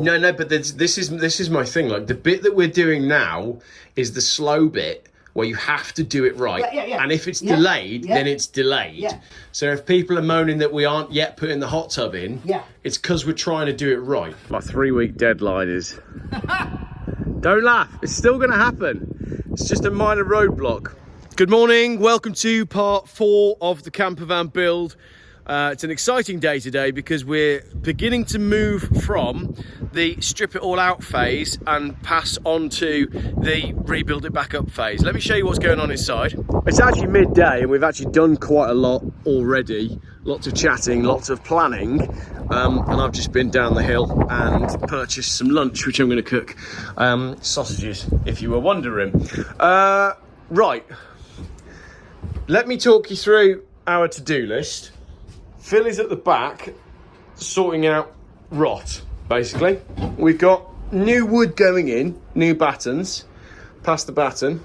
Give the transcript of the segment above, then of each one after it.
No, but this is my thing. Like, the bit that we're doing now is the slow bit where you have to do it right. Yeah. And if it's delayed, then it's delayed. So if people are moaning that we aren't yet putting the hot tub in, it's because we're trying to do it right. My 3-week deadline is... Don't laugh, it's still going to happen. It's just a minor roadblock. Good morning, welcome to part 4 of the camper van build. It's an exciting day today because we're beginning to move from the strip it all out phase and pass on to the rebuild it back up phase. Let me show you what's going on inside. It's actually midday and we've actually done quite a lot already. Lots of chatting, lots of planning. And I've just been down the hill and purchased some lunch, which I'm going to cook. Sausages, if you were wondering. Right, let me talk you through our to-do list. Phil is at the back sorting out rot, basically. We've got new wood going in, new batons. Pass the baton.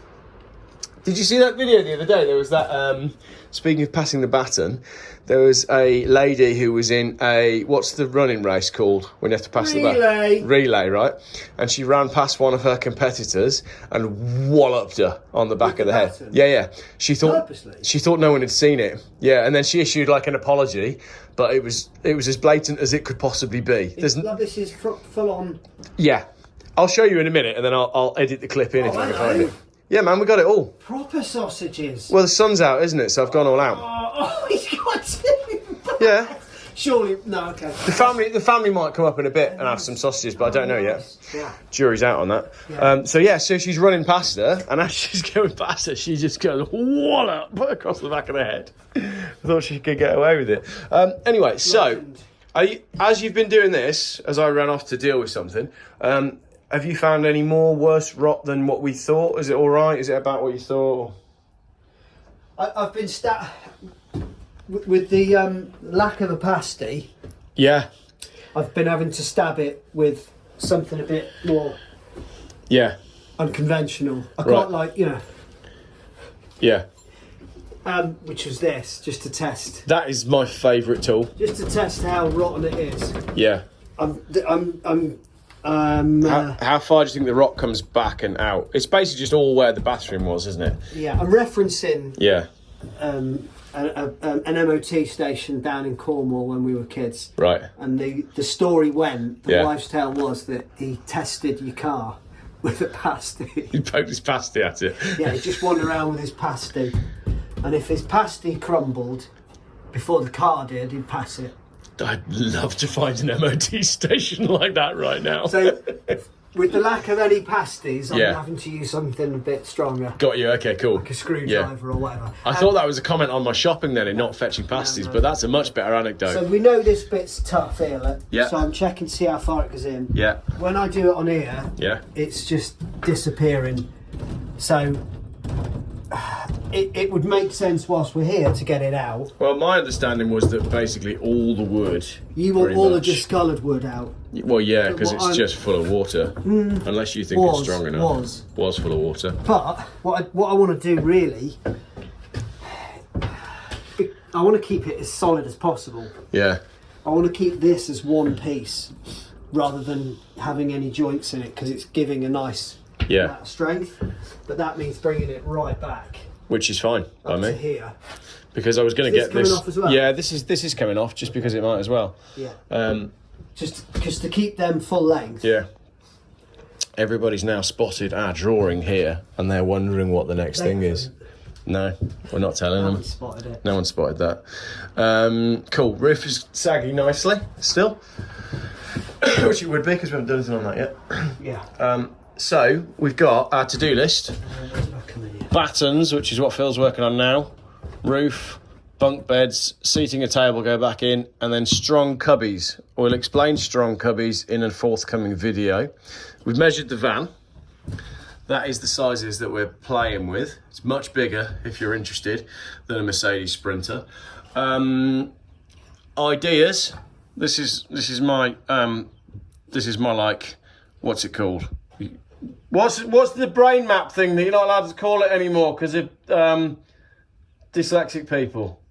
Did you see that video the other day? There was that, speaking of passing the baton, there was a lady who was in a, what's the running race called when you have to pass the baton? Relay, right? And she ran past one of her competitors and walloped her on the back of the head. Baton? Yeah. She thought no one had seen it. Yeah, and then she issued like an apology, but it was as blatant as it could possibly be. This is full on. Yeah, I'll show you in a minute, and then I'll edit the clip in if I can find it. Yeah, man, we got it all. Proper sausages. Well, the sun's out, isn't it? So I've gone all out. Oh, he's got two. Yeah. Surely, no, okay. The family might come up in a bit and have some sausages, but I don't know yet. Yeah. Jury's out on that. Yeah. So she's running past her, and as she's going past her, she just goes wallop across the back of the head. I thought she could get away with it. Anyway, so as you've been doing this, as I ran off to deal with something, have you found any more worse rot than what we thought? Is it all right? Is it about what you thought? I've been with the lack of a pasty. Yeah. I've been having to stab it with something a bit more. Yeah. Unconventional. I quite like, Yeah. Which was this, just to test. That is my favourite tool. Just to test how rotten it is. Yeah. How far do you think the rot comes back and out? It's basically just all where the bathroom was, isn't it? Yeah, I'm referencing an MOT station down in Cornwall when we were kids. Right. And the story went, the wives' tale was that he tested your car with a pasty. He poked his pasty at it. Yeah, he just wandered around with his pasty. And if his pasty crumbled before the car did, he'd pass it. I'd love to find an MOT station like that right now. So, with the lack of any pasties, I'm having to use something a bit stronger. Got you, okay, cool. Like a screwdriver or whatever. I thought that was a comment on my shopping then and not fetching pasties, but that's a much better anecdote. So we know this bit's tough here, yeah. So I'm checking to see how far it goes in. Yeah. When I do it on here, it's just disappearing. So it would make sense whilst we're here to get it out. Well, my understanding was that basically all the wood... You want all the discoloured wood out? Well, yeah, because it's just full of water. Unless you think it's strong enough. Was full of water. But what I want to do really, I want to keep it as solid as possible. Yeah. I want to keep this as one piece rather than having any joints in it because it's giving a nice amount of strength. But that means bringing it right back. Which is fine by me. Here. Because I was going to get this. Off as well? Yeah, this is coming off just because it might as well. Yeah. Just to keep them full length. Yeah. Everybody's now spotted our drawing here, and they're wondering what the next thing is. No, we're not telling them. Spotted it. No one spotted that. Cool. Roof is sagging nicely still, which it would be because we haven't done anything on that yet. Yeah. So we've got our to-do list. Battens, which is what Phil's working on now. Roof, bunk beds, seating a table go back in, and then strong cubbies. We'll explain strong cubbies in a forthcoming video. We've measured the van. That is the sizes that we're playing with. It's much bigger, if you're interested, than a Mercedes Sprinter. Ideas. This is my like, what's it called? What's the brain map thing that you're not allowed to call it anymore because of dyslexic people?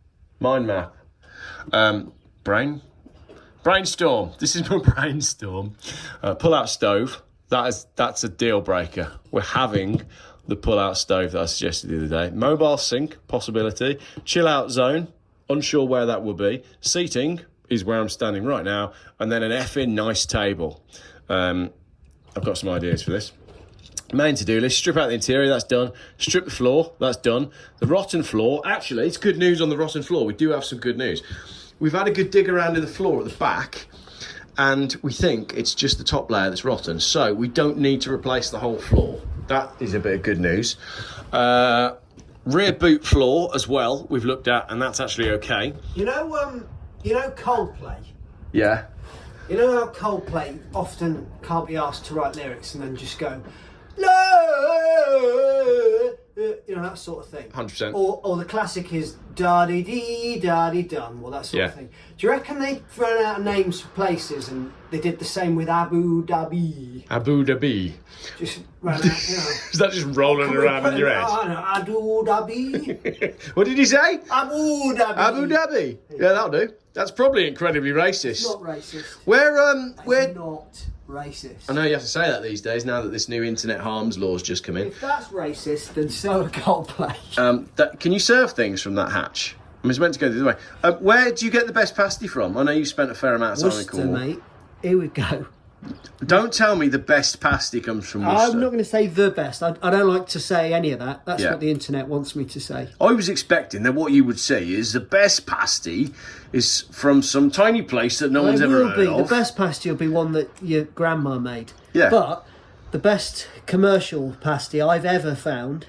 Mind map. Brain Brainstorm. This is my brainstorm. Pull-out stove. That's a deal breaker. We're having the pull-out stove that I suggested the other day. Mobile sink, possibility. Chill-out zone, unsure where that will be. Seating is where I'm standing right now. And then an effing nice table. I've got some ideas for this. Main to-do list, strip out the interior, that's done. Strip the floor, that's done. The rotten floor, actually, it's good news on the rotten floor. We do have some good news. We've had a good dig around in the floor at the back, and we think it's just the top layer that's rotten, so we don't need to replace the whole floor. That is a bit of good news. Rear boot floor as well, we've looked at, and that's actually okay. You know Coldplay? Yeah. You know how Coldplay often can't be asked to write lyrics and then just go, no, you know, that sort of thing. 100%. Or the classic is da-dee-dee, da-dee-dum, or that sort of thing. Do you reckon they ran out of names for places and they did the same with Abu Dhabi? Abu Dhabi. Just ran out, you know. Is that just rolling around in your head? Abu Dhabi. What did he say? Abu Dhabi. Abu Dhabi. Yeah, that'll do. That's probably incredibly racist. It's not racist. Where It's not racist. I know you have to say that these days now that this new internet harms law's just come in. If that's racist, then so are Coldplay. Can you serve things from that hatch? I mean, it's meant to go the other way. Where do you get the best pasty from? I know you spent a fair amount of time in Cornwall. Worcester, mate. Here we go. Don't tell me the best pasty comes from Worcester. I'm not going to say the best. I don't like to say any of that. That's what the internet wants me to say. I was expecting that what you would say is the best pasty is from some tiny place that no one's ever heard of. The best pasty will be one that your grandma made. Yeah. But the best commercial pasty I've ever found,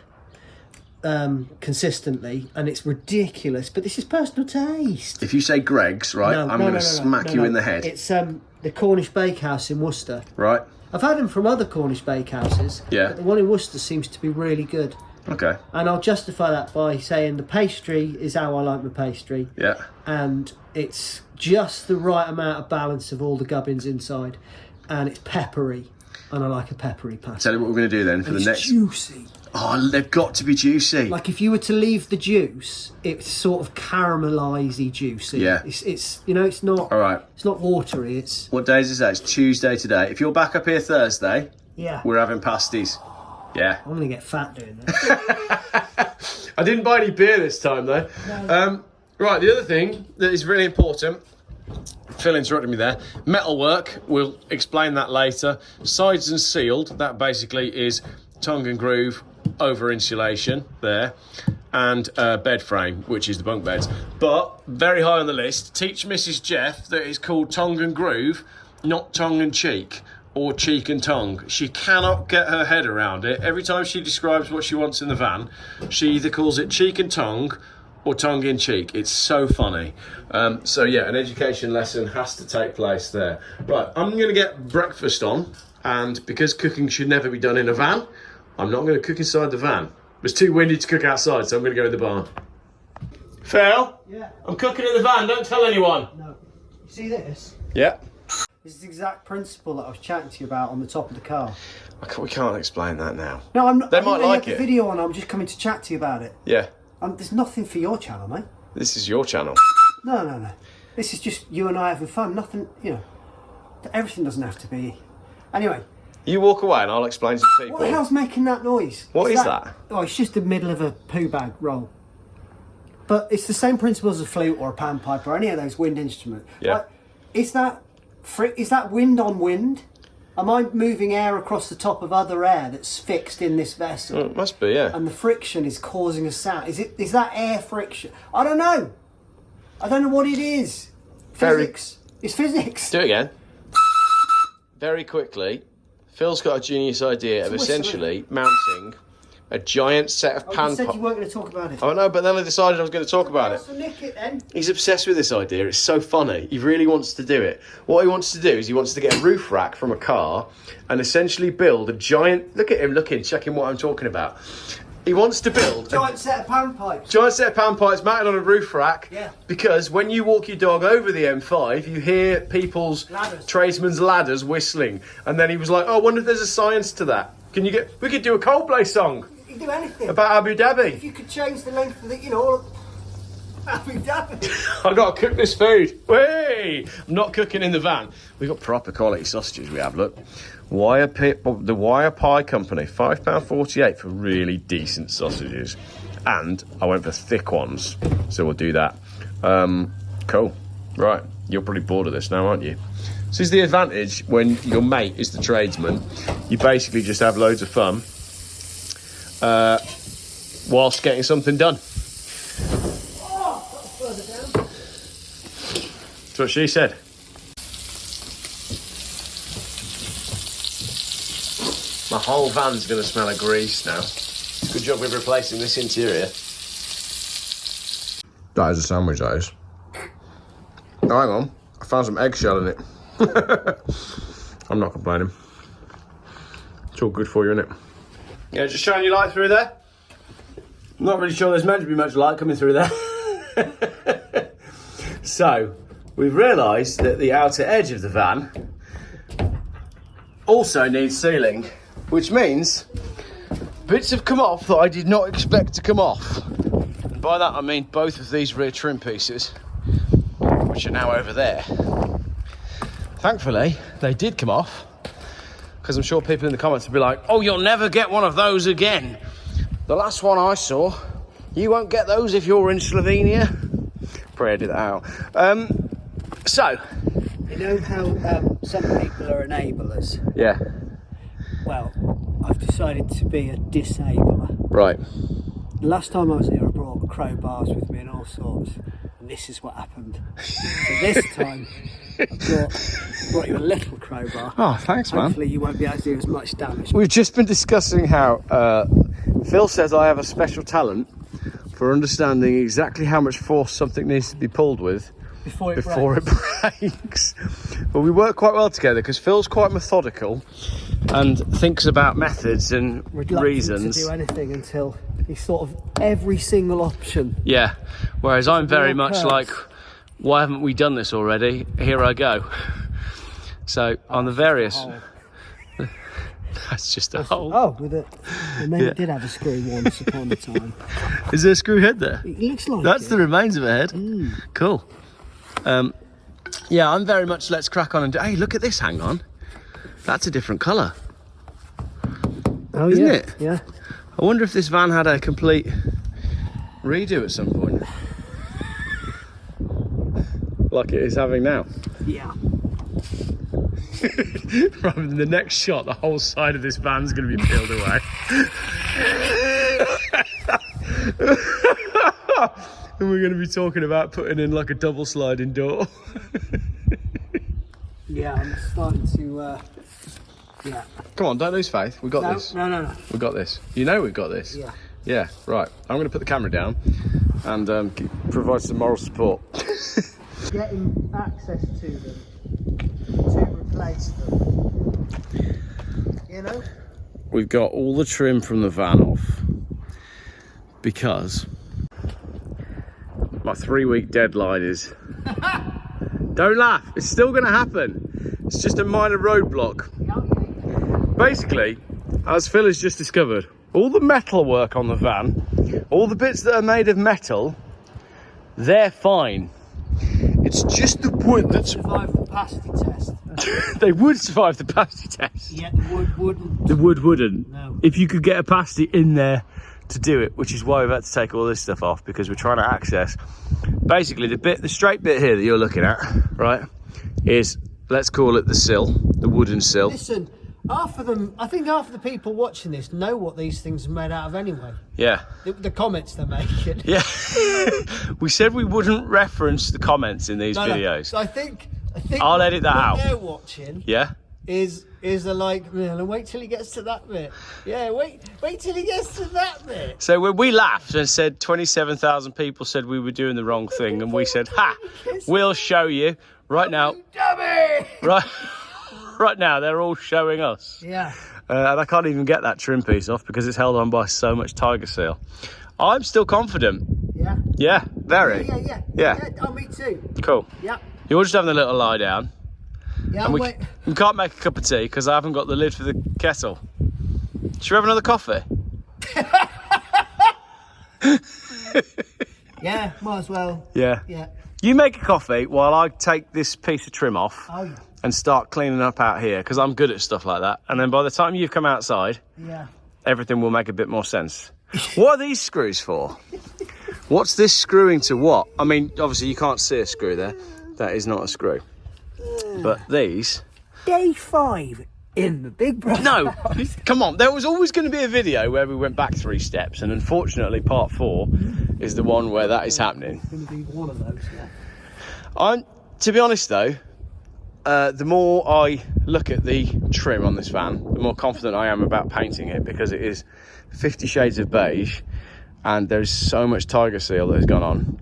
consistently, and it's ridiculous, but this is personal taste. If you say Greg's, right, I'm going to smack you in the head. It's the Cornish Bakehouse in Worcester. Right. I've had them from other Cornish bakehouses. Yeah. But the one in Worcester seems to be really good. Okay. And I'll justify that by saying the pastry is how I like my pastry. Yeah. And it's just the right amount of balance of all the gubbins inside. And it's peppery. And I like a peppery pasty. Tell you what we're going to do then for the next... juicy. Oh, they've got to be juicy. Like if you were to leave the juice, it's sort of caramelisy juicy. Yeah. It's you know, it's not... All right. It's not watery, it's... What day is that? It's Tuesday today. If you're back up here Thursday, we're having pasties. Yeah. I'm going to get fat doing that. I didn't buy any beer this time, though. No. Right, the other thing that is really important... Phil interrupted me there. Metalwork, we'll explain that later. Sides and sealed, that basically is tongue and groove over insulation there, and bed frame, which is the bunk beds. But very high on the list, teach Mrs. Geoff that it's called tongue and groove, not tongue and cheek, or cheek and tongue. She cannot get her head around it. Every time she describes what she wants in the van, she either calls it cheek and tongue or tongue in cheek. It's so funny. So yeah, an education lesson has to take place there. Right, I'm going to get breakfast on, and because cooking should never be done in a van, I'm not going to cook inside the van. It's too windy to cook outside, so I'm going to go in the barn. Phil? Yeah? I'm cooking in the van, don't tell anyone. No. You see this? Yeah. This is the exact principle that I was chatting to you about on the top of the car. We can't explain that now. No, I'm not. They might like it. The video on, I'm just coming to chat to you about it. Yeah. There's nothing for your channel, mate. This is your channel. No. This is just you and I having fun. Nothing, you know. Everything doesn't have to be... Anyway. You walk away and I'll explain to people. What the hell's making that noise? What is that? Oh, it's just the middle of a poo bag roll. But it's the same principle as a flute or a panpipe or any of those wind instruments. Yeah. Like, is that wind on wind? Am I moving air across the top of other air that's fixed in this vessel? It must be, yeah. And the friction is causing a sound. Is that air friction? I don't know. I don't know what it is. Physics. It's physics. Do it again. Very quickly. Phil's got a genius idea of essentially mounting a giant set of You said you weren't going to talk about it. Oh no, but then I decided I was going to talk about it. So nick it then. He's obsessed with this idea. It's so funny. He really wants to do it. What he wants to do is he wants to get a roof rack from a car and essentially build a giant... Look at him looking, checking what I'm talking about. He wants to build... Giant set of panpipes. Giant set of panpipes mounted on a roof rack. Yeah. Because when you walk your dog over the M5, you hear people's ladders. tradesmen's ladders whistling. And then he was like, oh, I wonder if there's a science to that. We could do a Coldplay song. You can do anything. About Abu Dhabi. If you could change the length of the, you know... Happy dappy. I've got to cook this food. Whey! I'm not cooking in the van. We've got proper quality sausages we have, look. The Wire Pie Company, £5.48 for really decent sausages. And I went for thick ones, so we'll do that. Cool. Right, you're pretty bored of this now, aren't you? This is the advantage when your mate is the tradesman. You basically just have loads of fun whilst getting something done. That's what she said. My whole van's going to smell of grease now. Good job with replacing this interior. That is a sandwich, that is. Oh, hang on. I found some eggshell in it. I'm not complaining. It's all good for you, isn't it? Yeah, just shining your light through there. I'm not really sure there's meant to be much light coming through there. So, we've realised that the outer edge of the van also needs sealing, which means bits have come off that I did not expect to come off. And by that I mean both of these rear trim pieces, which are now over there. Thankfully, they did come off, because I'm sure people in the comments will be like, oh, you'll never get one of those again. The last one I saw, you won't get those if you're in Slovenia. Pray I did that out. So, you know how some people are enablers? Yeah. Well, I've decided to be a disabler. Right. The last time I was here, I brought crowbars with me and all sorts, and this is what happened. So this time, I brought you a little crowbar. Oh, thanks, man. Hopefully you won't be able to do as much damage. We've just been discussing how Phil says I have a special talent for understanding exactly how much force something needs to be pulled with before it breaks. But we work quite well together because Phil's quite methodical and thinks about methods and reasons. To do anything until he's sort of every single option. Yeah, whereas I'm very much like, why haven't we done this already? Here I go. So on the various... That's just a hole. Oh, with it. And maybe it did have a screw once upon a time. Is there a screw head there? It looks like That's the remains of a head. Cool. Yeah, I'm very much let's crack on and do... Hey, look at this, hang on. That's a different colour. Oh, Isn't yeah. it? Yeah. I wonder if this van had a complete redo at some point. Like it is having now. Yeah. Rather than the next shot, the whole side of this van's going to be peeled away. And we're going to be talking about putting in like a double sliding door. Yeah, I'm starting to, yeah. Come on, don't lose faith. We've got this. No. We've got this. You know we've got this. Yeah. Yeah, right. I'm going to put the camera down and provide some moral support. Getting access to them, to replace them, you know? We've got all the trim from the van off because my 3-week deadline is... Don't laugh, it's still going to happen. It's just a minor roadblock. Basically, as Phil has just discovered, all the metal work on the van, all the bits that are made of metal, they're fine. It's just the wood that's... Survive the pasty test. They would survive the pasty test. Yeah, the wood wouldn't. The wood wouldn't. No. If you could get a pasty in there to do it, which is why we've had to take all this stuff off, because we're trying to access... Basically, the straight bit here that you're looking at, right, is, let's call it the sill, the wooden sill. Listen, half of them, I think half of the people watching this know what these things are made out of anyway. Yeah. The comments they're making. Yeah. We said we wouldn't reference the comments in these videos. So I think I'll edit that out. What they're watching is a like, wait till he gets to that bit. Yeah, wait till he gets to that bit. So when we laughed and said 27,000 people said we were doing the wrong thing, and we said, ha, we'll show you. Right now, dummy! Right now, they're all showing us. Yeah. And I can't even get that trim piece off because it's held on by so much tiger seal. I'm still confident. Yeah? Yeah, very. Yeah. Oh, me too. Cool. Yeah. You're just having a little lie down. Yeah, And we can't make a cup of tea because I haven't got the lid for the kettle. Should we have another coffee? Yeah, might as well. Yeah. Yeah. You make a coffee while I take this piece of trim off Oh. and start cleaning up out here, because I'm good at stuff like that. And then by the time you've come outside, everything will make a bit more sense. What are these screws for? What's this screwing to what? I mean, obviously you can't see a screw there. That is not a screw. But these... Day 5 in the Big Brother. No, come on. There was always going to be a video where we went back 3 steps, and unfortunately part 4 is the one where that is happening. It's going to be one of those, yeah. To be honest though, the more I look at the trim on this van, the more confident I am about painting it, because it is 50 shades of beige and there's so much tiger seal that has gone on.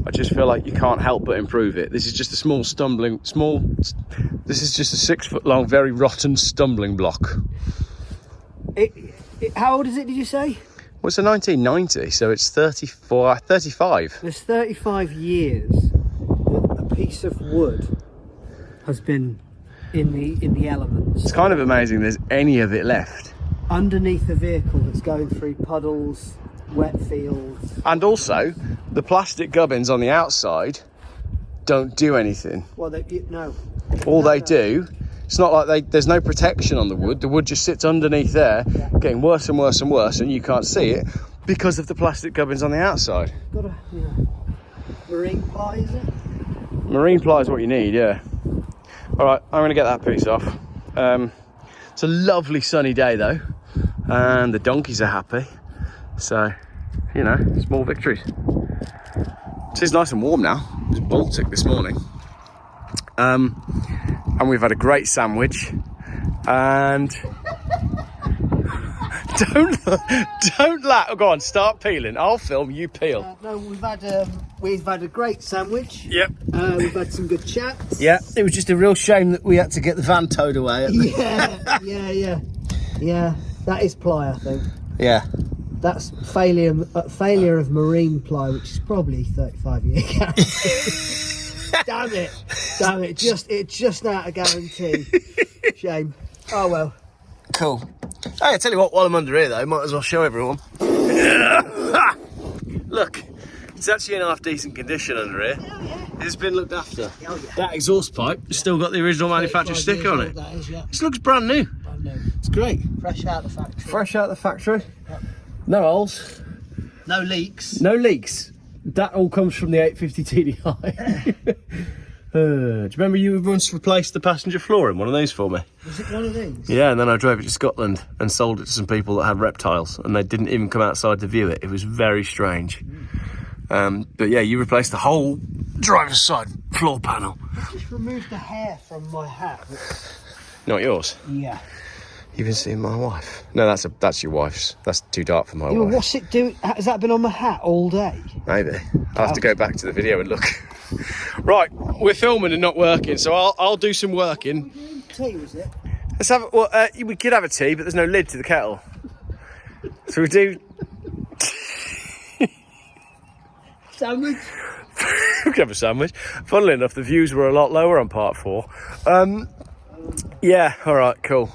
I just feel like you can't help but improve it. This is just a this is just a 6 foot long, very rotten stumbling block. How old is it, did you say? Well, it's a 1990, so it's 35. There's 35 years that a piece of wood has been in the elements. It's kind of amazing there's any of it left. Underneath the vehicle that's going through puddles, wet fields. And also, the plastic gubbins on the outside don't do anything. Well, no. All they do, it's not like there's no protection on the wood. The wood just sits underneath there, getting worse and worse and worse, and you can't see it because of the plastic gubbins on the outside. Got a marine ply, is it? Marine ply is what you need, yeah. All right, I'm going to get that piece off. It's a lovely sunny day though, and the donkeys are happy. So, you know, small victories. It is nice and warm now. It was Baltic this morning. And we've had a great sandwich. And don't laugh. Oh, go on, start peeling. I'll film, you peel. No, we've had a great sandwich. Yep. We've had some good chats. Yeah, it was just a real shame that we had to get the van towed away. Yeah. That is ply, I think. Yeah. That's failure of marine ply, which is probably 35-year guarantee. Damn it! Just out of guarantee. Shame. Oh well. Cool. Hey, I tell you what, while I'm under here though, might as well show everyone. Look, it's actually in half decent condition under here. Oh, yeah. It's been looked after. Oh, yeah. That exhaust pipe has still got the original manufacturer sticker on it. That is, yeah. This looks brand new. Brand new. It's great. Fresh out the factory. Fresh out the factory. Yep. No holes. No leaks. No leaks. That all comes from the 850 TDI. Do you remember you once replaced the passenger floor in one of these for me? Was it one of these? Yeah, and then I drove it to Scotland and sold it to some people that had reptiles, and they didn't even come outside to view it. It was very strange. But yeah, you replaced the whole driver's side floor panel. I just removed the hair from my hat. Not yours? Yeah. You've been seeing my wife? No, that's your wife's. That's too dark for my Yeah, wife. what's it doing? Has that been on my hat all day? Maybe. I'll have to go back to the video and look. Right, we're filming and not working, so I'll do some working. Tea, was it? Let's have. Well, we could have a tea, but there's no lid to the kettle. So we do. Sandwich. We could have a sandwich. Funnily enough, the views were a lot lower on part 4. Yeah. All right. Cool.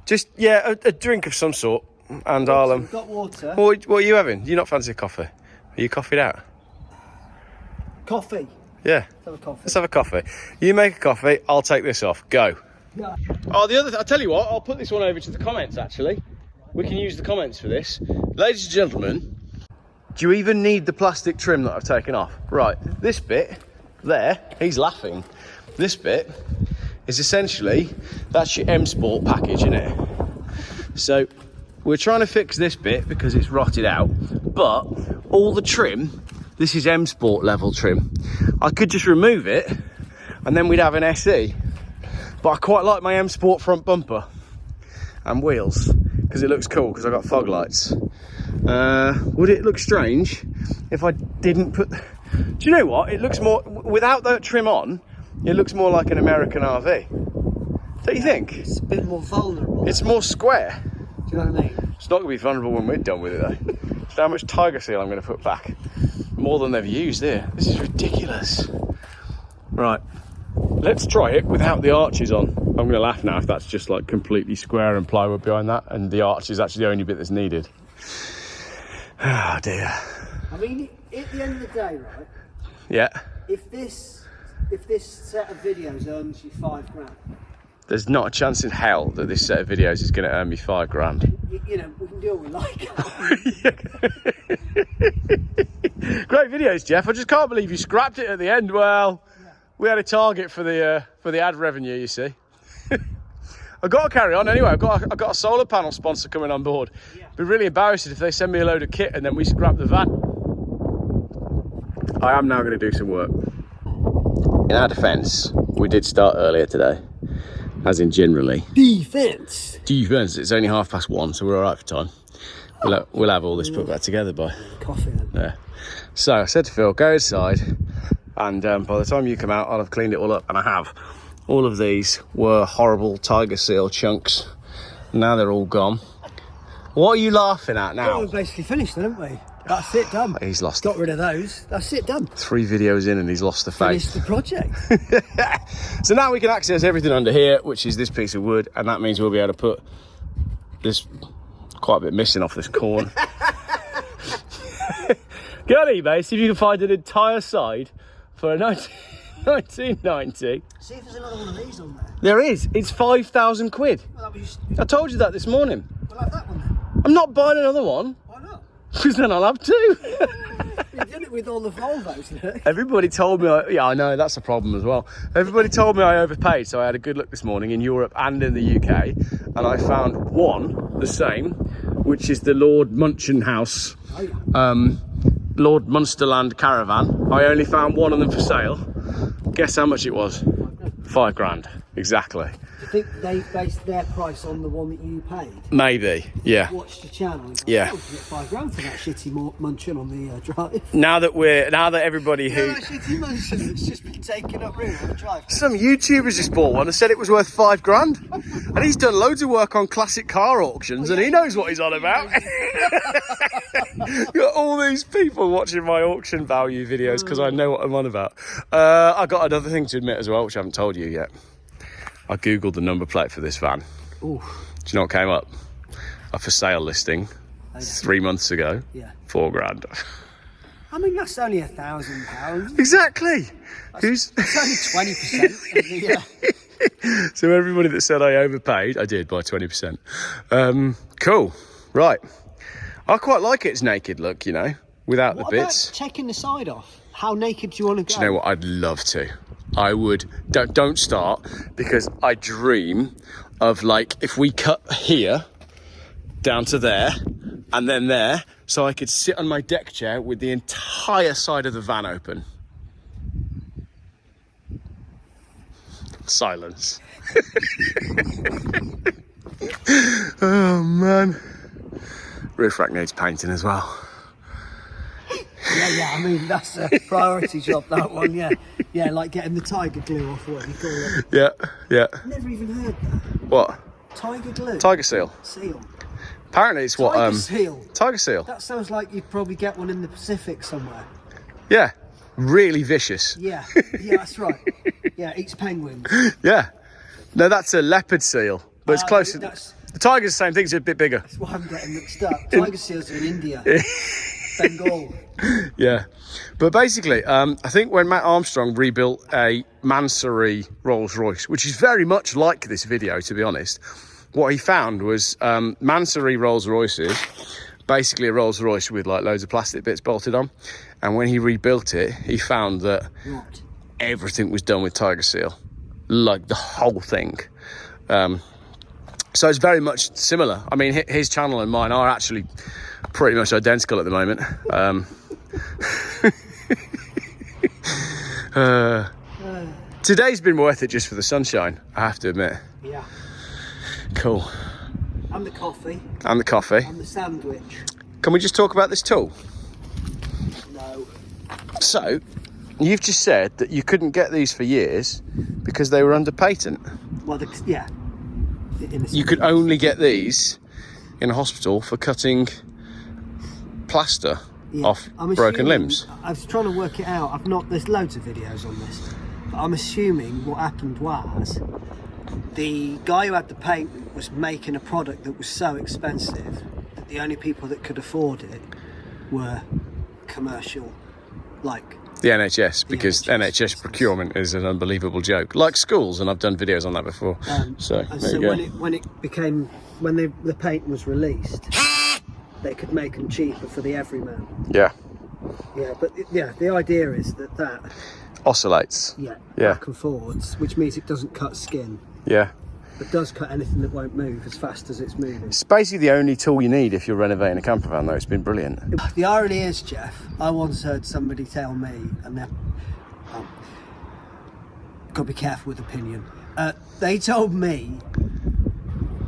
Just a drink of some sort, and I'll Got water. What are you having? Do you not fancy a coffee? Are you coffeeed out? Coffee. Yeah. Let's have a coffee. Let's have a coffee. You make a coffee. I'll take this off. Go. Yeah. Oh, I'll tell you what. I'll put this one over to the comments. Actually, we can use the comments for this, ladies and gentlemen. Do you even need the plastic trim that I've taken off? Right. This bit there. He's laughing. This bit is essentially, that's your M Sport package in it. So we're trying to fix this bit because it's rotted out, but all the trim, this is M Sport level trim. I could just remove it and then we'd have an SE, but I quite like my M Sport front bumper and wheels because it looks cool because I've got fog lights. Would it look strange if I didn't put, do you know what, it looks more, without that trim on, it looks more like an American RV. Don't you think? It's a bit more vulnerable. It's more square. Do you know what I mean? It's not going to be vulnerable when we're done with it though. So how much tiger seal I'm going to put back? More than they've used here. This is ridiculous. Right, let's try it without the arches on. I'm going to laugh now if that's just like completely square and plywood behind that, and the arch is actually the only bit that's needed. Oh dear. I mean, at the end of the day, right? Yeah. If this set of videos earns you £5 grand, there's not a chance in hell that this set of videos is going to earn me £5 grand. You know, we can do what we like. Great videos, Geoff. I just can't believe you scrapped it at the end. Well, we had a target for the ad revenue, you see. I've got to carry on anyway. I've got a solar panel sponsor coming on board. It'd be really embarrassing if they send me a load of kit and then we scrap the van. I am now going to do some work. In our defence, we did start earlier today, as in generally. Defence. It's only 1:30, so we're all right for time. We'll have all this put back together by coffee then. Yeah. So I said to Phil, go inside, and by the time you come out, I'll have cleaned it all up, and I have. All of these were horrible tiger seal chunks. Now they're all gone. What are you laughing at now? Well, we've basically finished, haven't we? That's it, done. He's lost. Got rid of those. That's it, done. 3 videos in and he's lost the face. Finished the project. So now we can access everything under here, which is this piece of wood, and that means we'll be able to put this quite a bit missing off this corn. Get on eBay, see if you can find an entire side for a 1990. See if there's another one of these on there. There is. It's 5,000 quid. Well, I told you that this morning. We'll have that one then. I'm not buying another one. Why not? Because then I'll have 2. You did it with all the Volvos, you know? Everybody told me, yeah, I know, that's a problem as well. Everybody told me I overpaid, so I had a good look this morning in Europe and in the UK, and I found one, the same, which is the Lord Munchen House, Lord Munsterland caravan. I only found one of them for sale. Guess how much it was? £5 grand, exactly. Do you think they based their price on the one that you paid? Maybe, yeah. Watched the channel. Like, yeah. Oh, you get £5 grand for that shitty Munchen on the drive. Now that everybody who that shitty Munchen that's just been taken up really on the drive. Some YouTubers just bought one and said it was worth £5 grand, and he's done loads of work on classic car auctions, and he knows what he's on about. Got all these people watching my auction value videos because I know what I'm on about. I got another thing to admit as well, which I haven't told you yet. I googled the number plate for this van. Ooh. Do you know what came up? A for sale listing 3 months ago. Yeah. £4 grand. I mean, that's only £1,000. Exactly. It's only 20% of the, So everybody that said I overpaid, I did by 20%. Cool. Right. I quite like its naked look, you know, without the bits. About taking the side off? How naked do you want to go? Do you know what? I'd love to. I would. Don't start, because I dream of, like, if we cut here down to there and then there, so I could sit on my deck chair with the entire side of the van open. Silence. Oh man. Roof rack needs painting as well. Yeah, I mean, that's a priority job, that one, yeah. Yeah, like getting the tiger glue off, what you call it. Yeah. Never even heard that. What? Tiger glue? Tiger seal. Seal. Apparently it's what, Tiger seal. Tiger seal. That sounds like you'd probably get one in the Pacific somewhere. Yeah, really vicious. Yeah, that's right. Yeah, eats penguins. Yeah. No, that's a leopard seal, but it's closer. The tiger's the same thing, it's a bit bigger. That's why I'm getting mixed up. Tiger seals are in India. Bengal. Yeah, but basically, I think when Matt Armstrong rebuilt a Mansory Rolls Royce, which is very much like this video, to be honest, what he found was Mansory Rolls Royces, basically a Rolls Royce with like loads of plastic bits bolted on, and when he rebuilt it, he found that everything was done with tiger seal, like the whole thing. So it's very much similar. I mean, his channel and mine are actually pretty much identical at the moment. Today's been worth it just for the sunshine, I have to admit. Yeah. Cool. And the coffee. And the coffee. And the sandwich. Can we just talk about this tool? No. So, you've just said that you couldn't get these for years because they were under patent. Well, yeah. You could only get these in a hospital for cutting plaster off broken limbs. I was trying to work it out. There's loads of videos on this. But I'm assuming what happened was the guy who had the patent was making a product that was so expensive that the only people that could afford it were commercial, like the NHS, because NHS procurement is an unbelievable joke, like schools, and I've done videos on that before. So when the paint was released, they could make them cheaper for the everyman. Yeah. Yeah, but the idea is that oscillates. Yeah, back and forwards, which means it doesn't cut skin. Yeah. It does cut anything that won't move as fast as it's moving. It's basically the only tool you need if you're renovating a camper van, though. It's been brilliant. The irony is, Geoff, I once heard somebody tell me, and they're got to be careful with opinion. They told me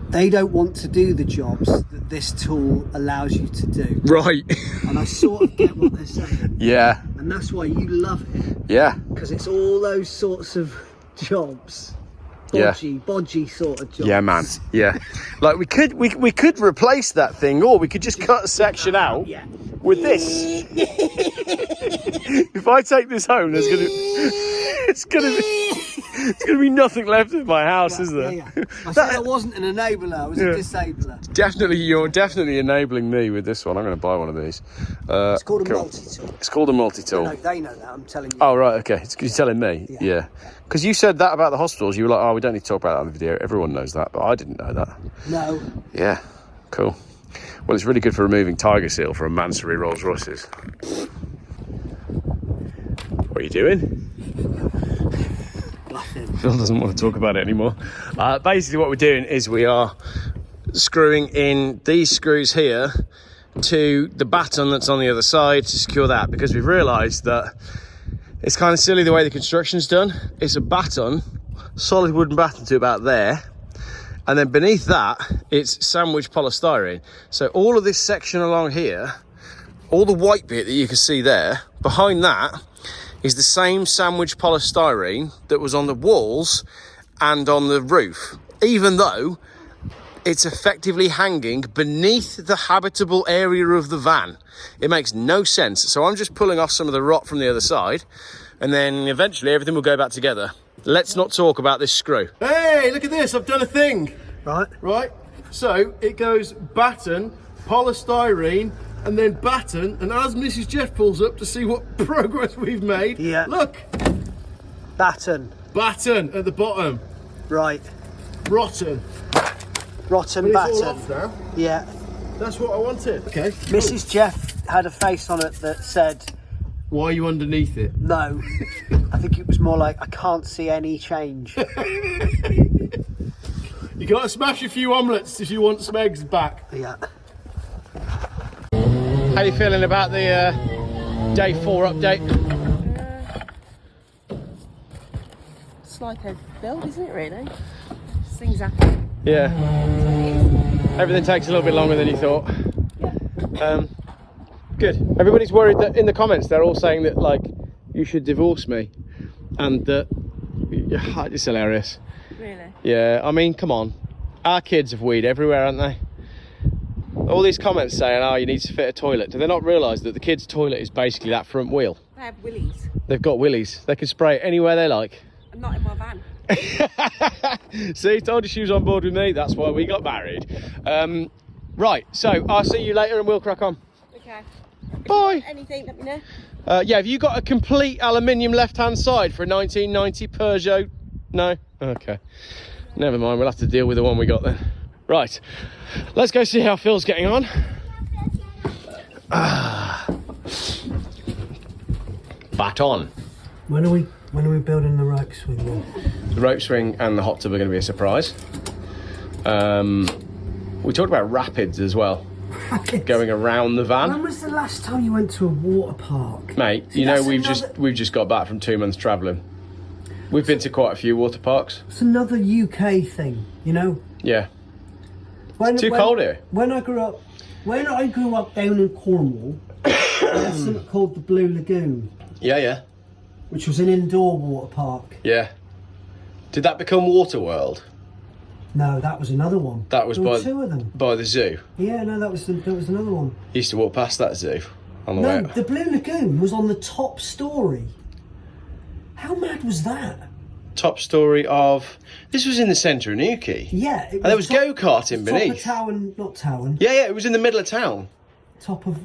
they don't want to do the jobs that this tool allows you to do. Right. And I sort of get what they're saying. Yeah. And that's why you love it. Yeah. Because it's all those sorts of jobs. Bodgy sort of jobs. Yeah, man. Yeah. Like we could replace that thing, or we could just cut a section out with this. If I take this home, it's gonna be nothing left of my house, is there? Yeah. I said I wasn't an enabler, I was a disabler. Definitely, you're definitely enabling me with this one. I'm going to buy one of these. It's called a multi-tool. It's called a multi-tool. No, they know that, I'm telling you. Oh, right, okay. You're telling me? Yeah. Because you said that about the hospitals. You were like, oh, we don't need to talk about that on the video. Everyone knows that, but I didn't know that. No. Yeah, cool. Well, it's really good for removing tiger seal from Mansory Rolls Royces. What are you doing? Phil doesn't want to talk about it anymore. Basically what we're doing is we are screwing in these screws here to the baton that's on the other side to secure that, because we've realised that it's kind of silly the way the construction's done. It's a baton, solid wooden baton to about there, and then beneath that it's sandwich polystyrene. So all of this section along here, all the white bit that you can see there, behind that is the same sandwich polystyrene that was on the walls and on the roof, even though it's effectively hanging beneath the habitable area of the van. It makes no sense. So I'm just pulling off some of the rot from the other side, and then eventually everything will go back together. Let's not talk about this screw. Hey, look at this, I've done a thing. Right, so it goes baton, polystyrene, and then baton, and as Mrs. Geoff pulls up to see what progress we've made, look. Baton Baton at the bottom. Right. Rotten Baton. It's all off now. Yeah. That's what I wanted. Okay. Mrs. Geoff had a face on it that said, why are you underneath it? No. I think it was more like, I can't see any change. You got to smash a few omelettes if you want some eggs back. Yeah. How are you feeling about the day 4 update? It's like a build, isn't it, really? Just things happen. Yeah. Everything takes a little bit longer than you thought. Yeah. Good. Everybody's worried that in the comments they're all saying that, like, you should divorce me, and that it's hilarious. Really? Yeah, I mean, come on. Our kids have weed everywhere, aren't they? All these comments saying, oh, you need to fit a toilet. Do they not realise that the kids' toilet is basically that front wheel? They have willies. They've got willies. They can spray it anywhere they like. I'm not in my van. See, told you she was on board with me. That's why we got married. Right, so I'll see you later and we'll crack on. Okay. Bye. Anything, let me know. Yeah, have you got a complete aluminium left-hand side for a 1990 Peugeot? No? Okay. Never mind, we'll have to deal with the one we got then. Right, let's go see how Phil's getting on. Baton. When are we building the rope swing then? The rope swing and the hot tub are going to be a surprise. We talked about rapids as well. Rapids? Going around the van. When was the last time you went to a water park? Mate, you know we've just got back from 2 months travelling. We've been to quite a few water parks. It's another UK thing, you know? Yeah. It's too cold here. When I grew up down in Cornwall, there was something called the Blue Lagoon. Yeah. Which was an indoor water park. Yeah. Did that become Waterworld? No, that was another one. That was there were two of them. By the zoo? Yeah, no, that was another one. You used to walk past that zoo on the way up. No, the Blue Lagoon was on the top story. How mad was that? Top story of... This was in the centre of Newquay. Yeah. And there was go-karting beneath. Top of Towan, not Towan. Yeah, it was in the middle of town. Top of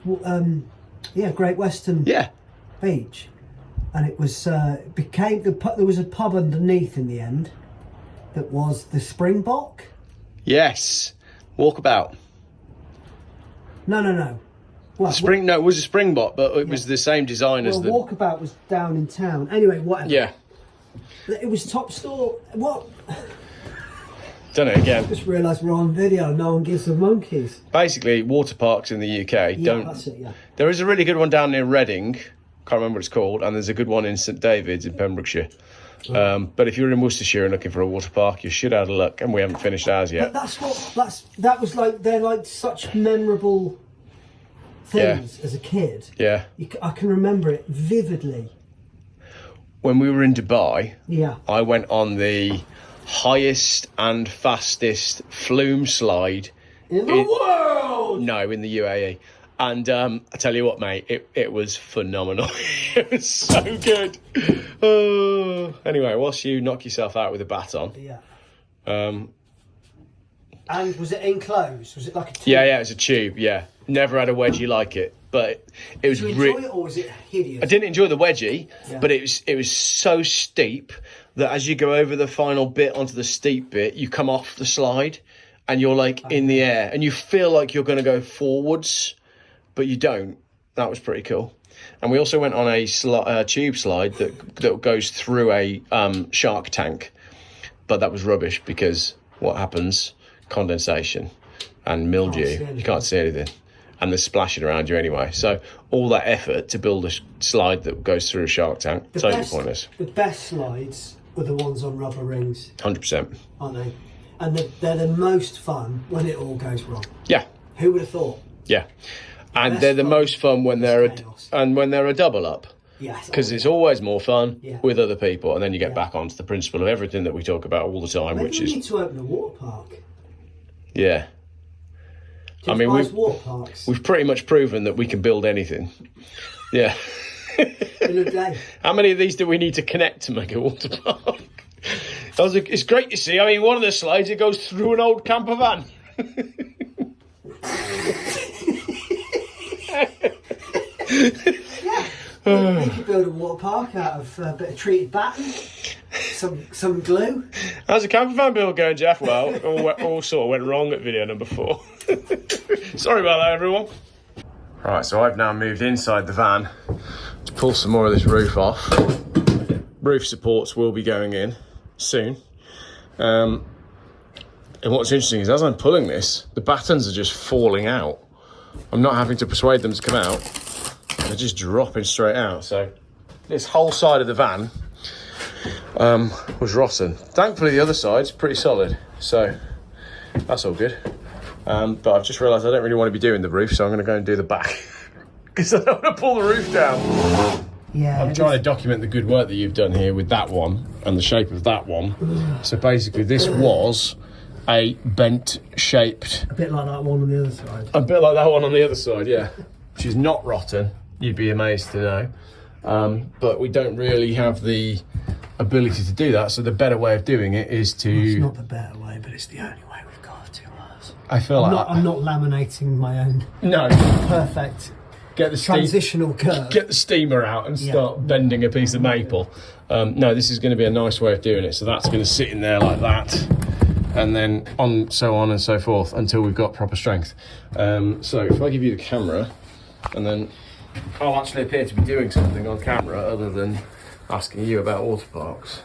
Yeah, Great Western Beach. And it was, there was a pub underneath in the end that was the Springbok. Yes. Walkabout. No. Well, No, it was a Springbok, but it was the same design as the... Walkabout was down in town. Anyway, whatever. Yeah. It was top store. What? Done it again. I just realised we're on video. No one gives the monkeys. Basically, water parks in the UK don't... That's it, yeah. There is a really good one down near Reading. Can't remember what it's called. And there's a good one in St David's in Pembrokeshire. But if you're in Worcestershire and looking for a water park, you should have a look. And we haven't finished ours yet. But that was like, they're like such memorable things as a kid. Yeah. I can remember it vividly. When we were in Dubai, yeah, I went on the highest and fastest flume slide in the world. No, in the UAE. And I tell you what, mate, it was phenomenal. It was so good. Oh. Anyway, whilst you knock yourself out with a baton. Yeah. And was it enclosed? Was it like a tube? Yeah, it was a tube, yeah. Never had a wedgie like it. But it was Did you enjoy it, or was it hideous? I didn't enjoy the wedgie, but it was so steep that as you go over the final bit onto the steep bit, you come off the slide and you're like in the air and you feel like you're going to go forwards, but you don't. That was pretty cool. And we also went on a tube slide that goes through a shark tank, but that was rubbish because what happens? Condensation and mildew. You can't see anything. And they're splashing around you anyway. So all that effort to build a slide that goes through a shark tank, totally pointless. The best slides were the ones on rubber rings. 100%. Aren't they? And they're the most fun when it all goes wrong. Yeah. Who would have thought? Yeah. And they're the most fun when they're a double up. Yes. Because it's always more fun with other people, and then you get back onto the principle of everything that we talk about all the time, Maybe which we is need to open a water park. Yeah. I mean, we've pretty much proven that we can build anything. Yeah. In a day. How many of these do we need to connect to make a water park? It's great to see. I mean, one of the slides, it goes through an old camper van. Yeah. You could build a water park out of a bit of treated baton, some glue. How's the camper van build going, Geoff? Well, all sort of went wrong at video number 4. Sorry about that, everyone. Right, so I've now moved inside the van to pull some more of this roof off. Roof supports will be going in soon. And what's interesting is as I'm pulling this, the battens are just falling out. I'm not having to persuade them to come out. They're just dropping straight out. So this whole side of the van was rotten. Thankfully, the other side's pretty solid. So that's all good. But I've just realised I don't really want to be doing the roof, so I'm going to go and do the back. Because I don't want to pull the roof down. Yeah. I'm trying to document the good work that you've done here with that one and the shape of that one. So basically, this was a bent-shaped... A bit like that one on the other side. A bit like that one on the other side, yeah. Which is not rotten, you'd be amazed to know. But we don't really have the ability to do that, so the better way of doing it is to... Well, it's not the better way, but it's the only way we've got to do ours. I feel I'm not laminating my own perfect get the transitional curve. Get the steamer out and start bending a piece of maple. No, this is going to be a nice way of doing it. So that's going to sit in there like that, and then so on and so forth until we've got proper strength. So if I give you the camera, and then I'll actually appear to be doing something on camera other than asking you about water parks.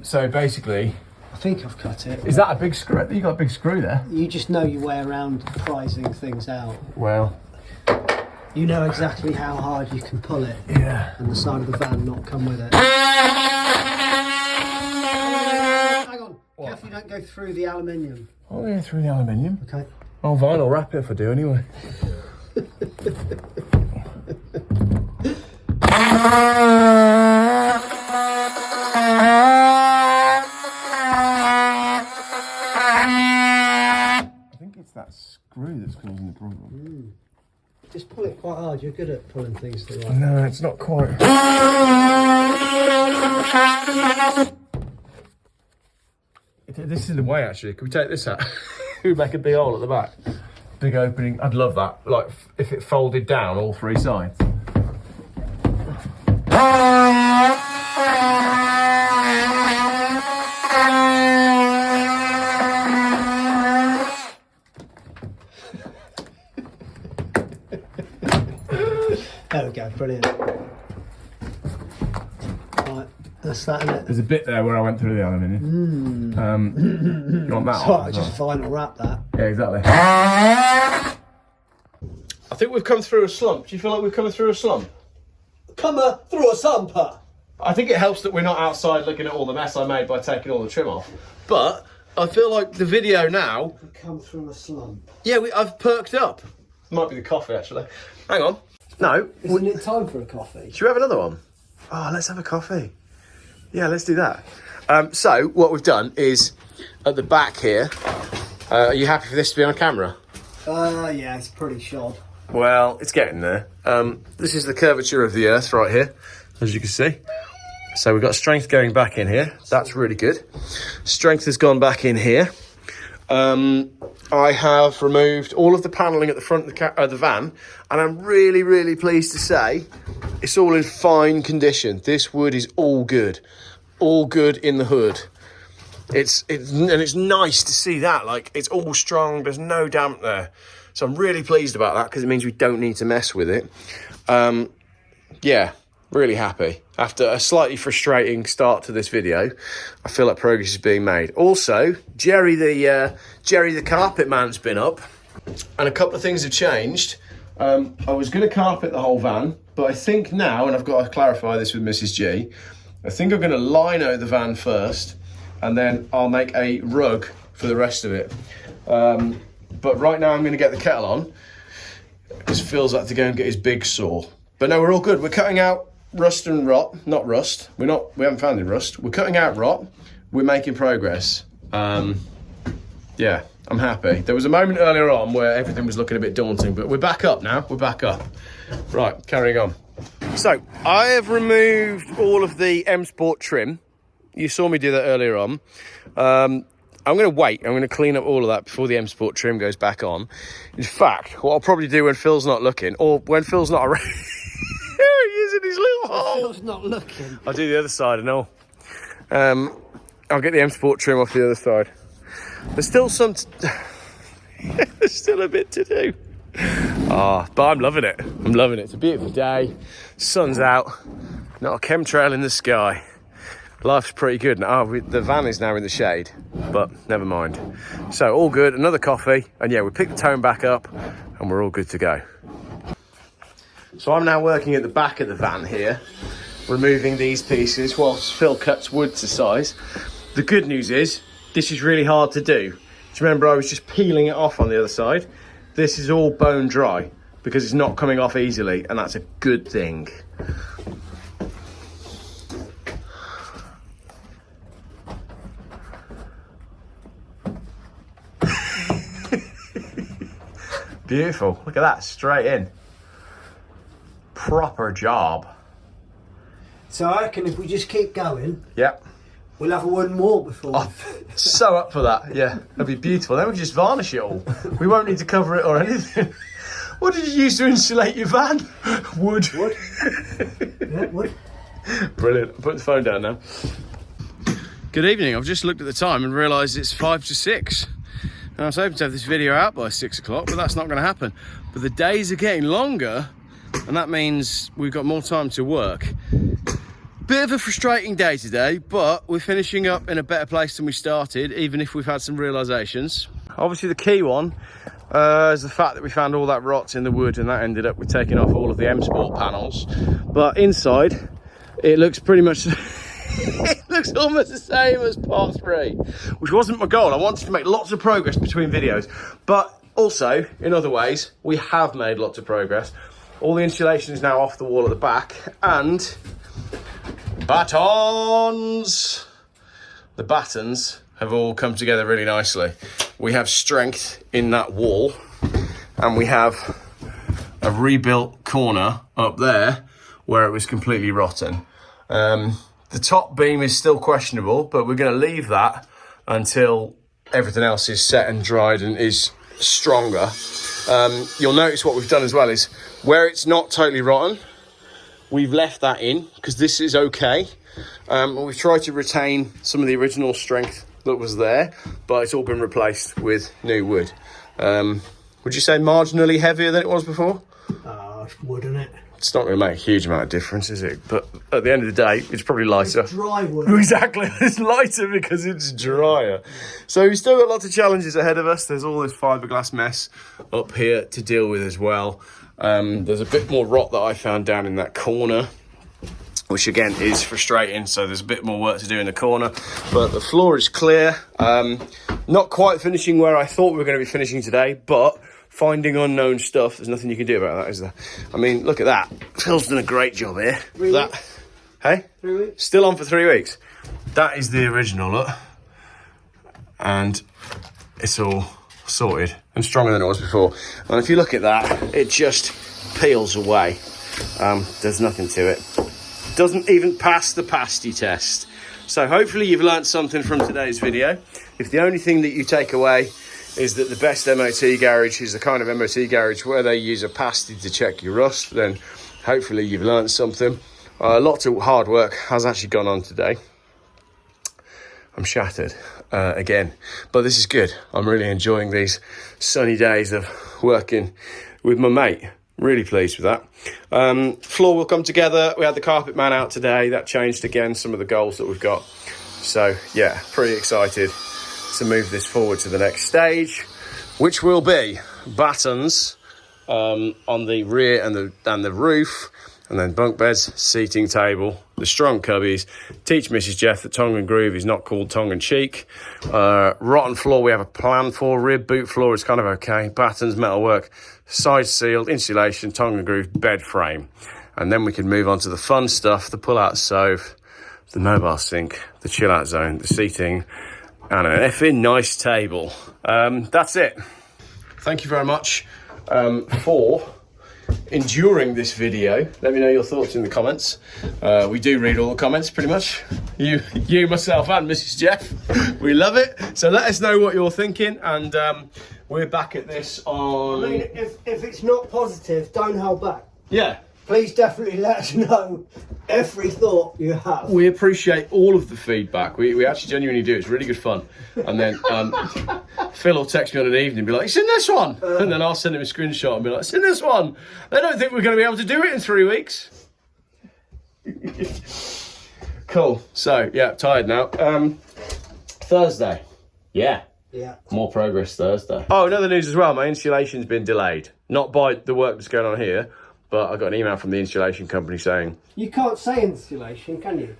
So basically, I think I've cut it. Is that a big screw? You got a big screw there. You just know your way around prizing things out. Well, you know exactly how hard you can pull it. Yeah. And the side of the van not come with it. Hang on. Careful you don't go through the aluminium. I'll go through the aluminium. Okay. I'll vinyl wrap it if I do anyway. I think it's that screw that's causing the problem. Just pull it quite hard. You're good at pulling things through. No, it's not quite. This is the way, actually. Can we take this out? We make a big hole at the back. big opening. I'd love that. Like if it folded down all three sides. There we go, brilliant. Right, that's that, isn't it? There's a bit there where I went through the aluminium. You want that It's off? alright, just final wrap that. Yeah, exactly. I think we've come through a slump. Do you feel like we've come through a slump? Come through a slumper. I think it helps that we're not outside looking at all the mess I made by taking all the trim off. But I feel like the video now... We've come through a slump. Yeah, I've perked up. Might be the coffee, actually. Hang on. No. Isn't it time for a coffee? Should we have another one? Oh, let's have a coffee. Yeah, let's do that. So, what we've done is, at the back here, are you happy for this to be on camera? Yeah, it's pretty shod. Well, it's getting there. This is the curvature of the earth right here, as you can see. So we've got strength going back in here. That's really good. Strength has gone back in here. I have removed all of the panelling at the front of the van, and I'm really, really pleased to say it's all in fine condition. This wood is all good in the hood. It's nice to see that. Like, it's all strong. There's no damp there, so I'm really pleased about that because it means we don't need to mess with it. Yeah, really happy. After a slightly frustrating start to this video, I feel like progress is being made. Also, Jerry the carpet man's been up, and a couple of things have changed. I was going to carpet the whole van, but I think now, and I've got to clarify this with Mrs. G, I think I'm going to lino the van first, and then I'll make a rug for the rest of it. But right now I'm going to get the kettle on, because Phil's had to go and get his big saw. But no, we're all good. We're cutting out rust and rot, not rust. We haven't found any rust. We're cutting out rot. We're making progress. Yeah, I'm happy. There was a moment earlier on where everything was looking a bit daunting, but we're back up now. We're back up. Right, carrying on. So I have removed all of the M Sport trim. You saw me do that earlier on. I'm going to wait. I'm going to clean up all of that before the M Sport trim goes back on. In fact, what I'll probably do when Phil's not looking, or when Phil's not around... There he is in his little hole. Phil's not looking. I'll do the other side and all. I'll get the M Sport trim off the other side. There's still some... There's still a bit to do. But I'm loving it. I'm loving it. It's a beautiful day. Sun's out. Not a chemtrail in the sky. Life's pretty good. Now, the van is now in the shade, but never mind. So all good. Another coffee. And yeah, we picked the tone back up and we're all good to go. So I'm now working at the back of the van here, removing these pieces whilst Phil cuts wood to size. The good news is, this is really hard to do. Do you remember I was just peeling it off on the other side? This is all bone dry because it's not coming off easily, and that's a good thing. Beautiful. Look at that, straight in. Proper job. So I reckon if we just keep going, Yep. we'll have one more before. Oh, so up for that, yeah. That'd be beautiful. Then we can just varnish it all. We won't need to cover it or anything. What did you use to insulate your van? Wood. Wood. Yeah, wood. Brilliant. I'll put the phone down now. Good evening. I've just looked at the time and realised it's 5 to 6. And I was hoping to have this video out by 6 o'clock, but that's not going to happen. But the days are getting longer, and that means we've got more time to work. Bit of a frustrating day today, but we're finishing up in a better place than we started, even if we've had some realisations. Obviously the key one is the fact that we found all that rot in the wood, and that ended up with taking off all of the M Sport panels. But inside, it looks pretty much... It looks almost the same as part 3, which wasn't my goal. I wanted to make lots of progress between videos, but also, in other ways, we have made lots of progress. All the insulation is now off the wall at the back, and batons! The batons have all come together really nicely. We have strength in that wall, and we have a rebuilt corner up there where it was completely rotten. The top beam is still questionable, but we're going to leave that until everything else is set and dried and is stronger. You'll notice what we've done as well is where it's not totally rotten, we've left that in because this is okay. We've tried to retain some of the original strength that was there, but it's all been replaced with new wood. Would you say marginally heavier than it was before? It's wood, isn't it? It's not going to make a huge amount of difference, is it? But at the end of the day, it's probably lighter. It's dry wood. Exactly, it's lighter because it's drier. So we've still got lots of challenges ahead of us. There's all this fiberglass mess up here to deal with as well. There's a bit more rot that I found down in that corner, which again is frustrating. So there's a bit more work to do in the corner, but the floor is clear. Not quite finishing where I thought we were going to be finishing today, but finding unknown stuff, there's nothing you can do about that, is there? I mean, look at that. Phil's done a great job here. 3 that, weeks? Hey? 3 weeks? Still on for 3 weeks. That is the original, look. And it's all sorted and stronger than it was before. And if you look at that, it just peels away. There's nothing to it. Doesn't even pass the pasty test. So hopefully you've learned something from today's video. If the only thing that you take away is that the best MOT garage is the kind of MOT garage where they use a pasty to check your rust, then hopefully you've learned something. Lots of hard work has actually gone on today. I'm shattered again, but this is good. I'm really enjoying these sunny days of working with my mate. Really pleased with that. Floor will come together. We had the carpet man out today. That changed again some of the goals that we've got. So yeah, pretty excited to move this forward to the next stage, which will be batons on the rear and the roof, and then bunk beds, seating table, the strong cubbies. Teach Mrs. Geoff that tongue and groove is not called tongue and cheek. Rotten floor we have a plan for. Rear boot floor is kind of okay. Batons, metalwork, side sealed, insulation, tongue and groove, bed frame. And then we can move on to the fun stuff, the pull-out stove, the mobile sink, the chill-out zone, the seating, and an effing nice table. That's it. Thank you very much for enduring this video. Let me know your thoughts in the comments. We do read all the comments pretty much. You, myself and Mrs. Geoff. We love it. So let us know what you're thinking, and we're back at this on... I mean, if it's not positive, don't hold back. Yeah. Please definitely let us know every thought you have. We appreciate all of the feedback. We actually genuinely do. It's really good fun. And then Phil will text me on an evening and be like, it's in this one. And then I'll send him a screenshot and be like, it's in this one. They don't think we're going to be able to do it in 3 weeks. Cool. So, yeah, tired now. Thursday. Yeah. Yeah. More progress Thursday. Oh, another news as well. My insulation's been delayed. Not by the work that's going on here, but I got an email from the insulation company saying... You can't say insulation, can you?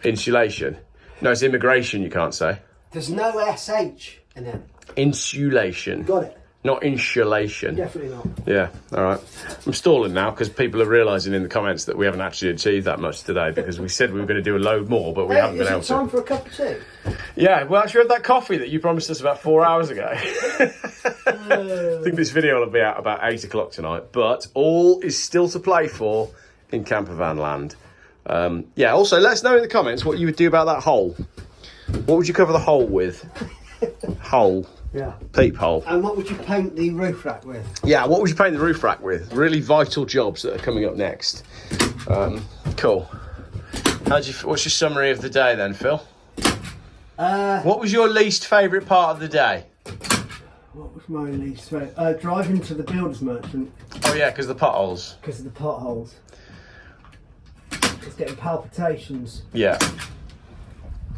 Insulation? No, it's immigration, you can't say. There's no SH in it. Insulation. Got it. Not insulation. Definitely not. Yeah, all right. I'm stalling now because people are realising in the comments that we haven't actually achieved that much today, because we said we were going to do a load more, but we haven't been able to. Is it time for a cup of tea? Yeah, well, actually had that coffee that you promised us about 4 hours ago. I think this video will be out about 8 o'clock tonight, but all is still to play for in campervan land. Yeah, also let us know in the comments what you would do about that hole. What would you cover the hole with? Hole. Yeah. Peephole. And what would you paint the roof rack with? Yeah, what would you paint the roof rack with? Really vital jobs that are coming up next. Cool. What's your summary of the day then, Phil? What was your least favourite part of the day? What was my least favourite? Driving to the builder's merchant. Oh yeah, because of the potholes. Because of the potholes. It's getting palpitations. Yeah.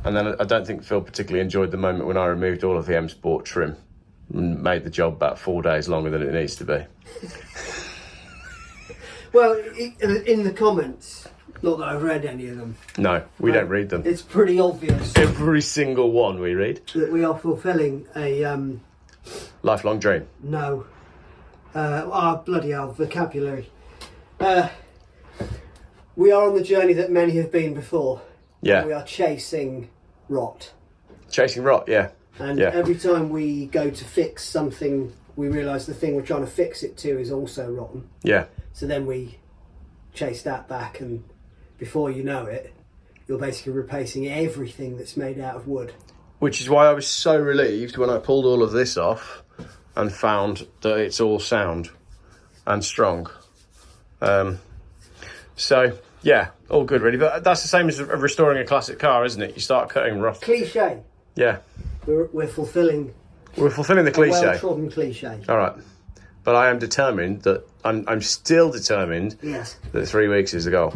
And then I don't think Phil particularly enjoyed the moment when I removed all of the M Sport trim and made the job about 4 days longer than it needs to be. Well, in the comments, not that I've read any of them. No, we don't read them. It's pretty obvious. Every single one we read. That we are fulfilling a... lifelong dream. No. Bloody hell, vocabulary. We are on the journey that many have been before. Yeah. We are chasing rot. Chasing rot, yeah. And every time we go to fix something, we realise the thing we're trying to fix it to is also rotten. Yeah. So then we chase that back, and before you know it, you're basically replacing everything that's made out of wood. Which is why I was so relieved when I pulled all of this off and found that it's all sound and strong. So yeah, all good really. But that's the same as restoring a classic car, isn't it? You start cutting rough. Cliche. Yeah. We're fulfilling. We're fulfilling the cliche. Well-trodden cliche. All right. But I am determined that I'm still determined. Yes. That 3 weeks is the goal.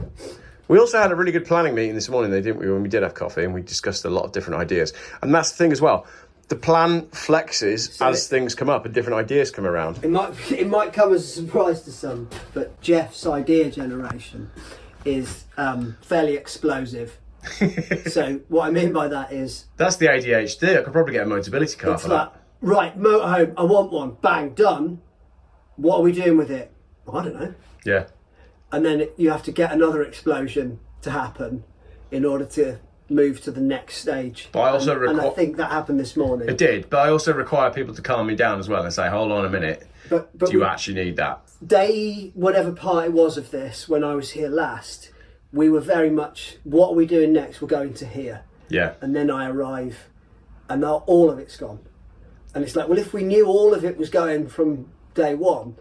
We also had a really good planning meeting this morning, didn't we? When we did have coffee, and we discussed a lot of different ideas. And that's the thing as well. The plan flexes as things come up and different ideas come around. It might come as a surprise to some, but Geoff's idea generation is fairly explosive. So what I mean by that is... That's the ADHD. I could probably get a Motability car for that. Right, motorhome, I want one. Bang, done. What are we doing with it? Well, I don't know. Yeah. And then you have to get another explosion to happen in order to move to the next stage. But I also and I think that happened this morning. It did, but I also require people to calm me down as well and say, hold on a minute, do you actually need that? Whatever part it was of this, when I was here last, we were very much, what are we doing next? We're going to here. Yeah. And then I arrive and now all of it's gone. And it's like, well, if we knew all of it was going from day one,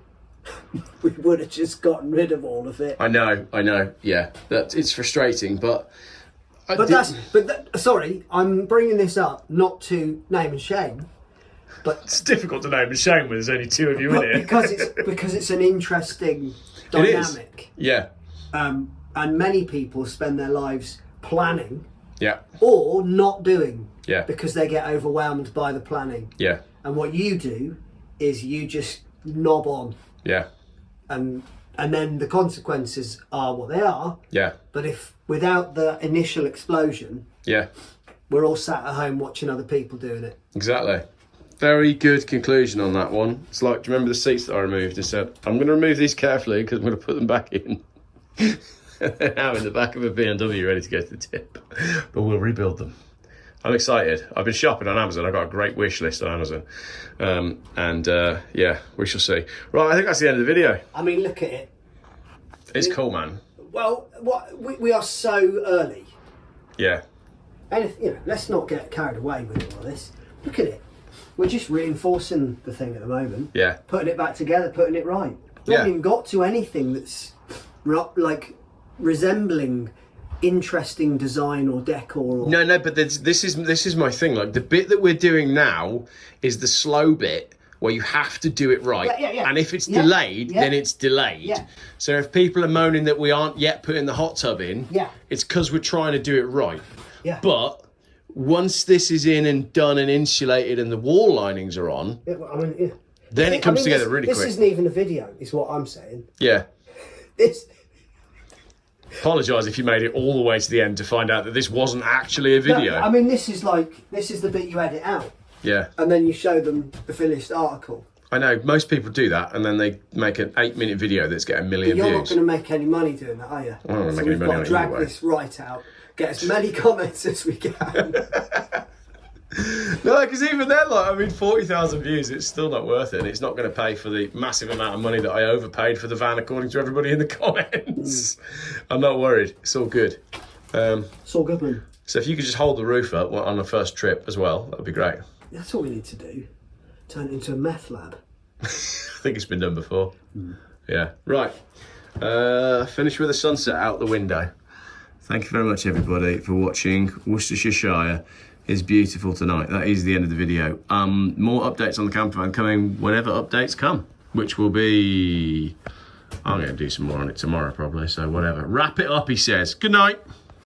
we would have just gotten rid of all of it. I know. Yeah, it's frustrating, but sorry, I'm bringing this up not to name and shame, but it's difficult to name and shame when there's only two of you in it. because it's an interesting dynamic. It is. Yeah. And many people spend their lives planning. Yeah. Or not doing. Yeah. Because they get overwhelmed by the planning. Yeah. And what you do is you just knob on. Yeah. And then the consequences are what they are. Yeah. But if without the initial explosion, yeah, we're all sat at home watching other people doing it. Exactly. Very good conclusion on that one. It's like, do you remember the seats that I removed? I said, I'm going to remove these carefully because I'm going to put them back in. They're now in the back of a BMW ready to go to the tip. But we'll rebuild them. I'm excited. I've been shopping on Amazon. I've got a great wish list on Amazon. Yeah, we shall see. Right, I think that's the end of the video. I mean, look at it. It's cool, man. Well, we are so early. Yeah. And let's not get carried away with all this. Look at it. We're just reinforcing the thing at the moment. Yeah. Putting it back together, putting it right. We haven't even got to anything that's like resembling interesting design or decor. Or... No, but this is my thing. Like the bit that we're doing now is the slow bit where you have to do it right. Yeah. And if it's delayed, then it's delayed. Yeah. So if people are moaning that we aren't yet putting the hot tub in, it's because we're trying to do it right. Yeah. But once this is in and done and insulated and the wall linings are on, then it comes together really quick. This isn't even a video, is what I'm saying. Yeah. This... Apologise if you made it all the way to the end to find out that this wasn't actually a video. No, I mean, this is the bit you edit out. Yeah. And then you show them the finished article. I know, most people do that and then they make an 8-minute video that's getting 1 million views. You're not going to make any money doing that, are you? I don't want to make any money on it. We've got to drag this right out, get as many comments as we can. No, because even then, 40,000 views, it's still not worth it. And it's not going to pay for the massive amount of money that I overpaid for the van, according to everybody in the comments. I'm not worried. It's all good. It's all good, man. So if you could just hold the roof up on the first trip as well, that would be great. That's what we need to do. Turn it into a meth lab. I think it's been done before. Yeah. Right. Finish with the sunset out the window. Thank you very much, everybody, for watching. Worcestershire is beautiful tonight. That is the end of the video. More updates on the camper van coming whenever updates come, which will be... I'm going to do some more on it tomorrow, probably, so whatever. Wrap it up, he says. Good night.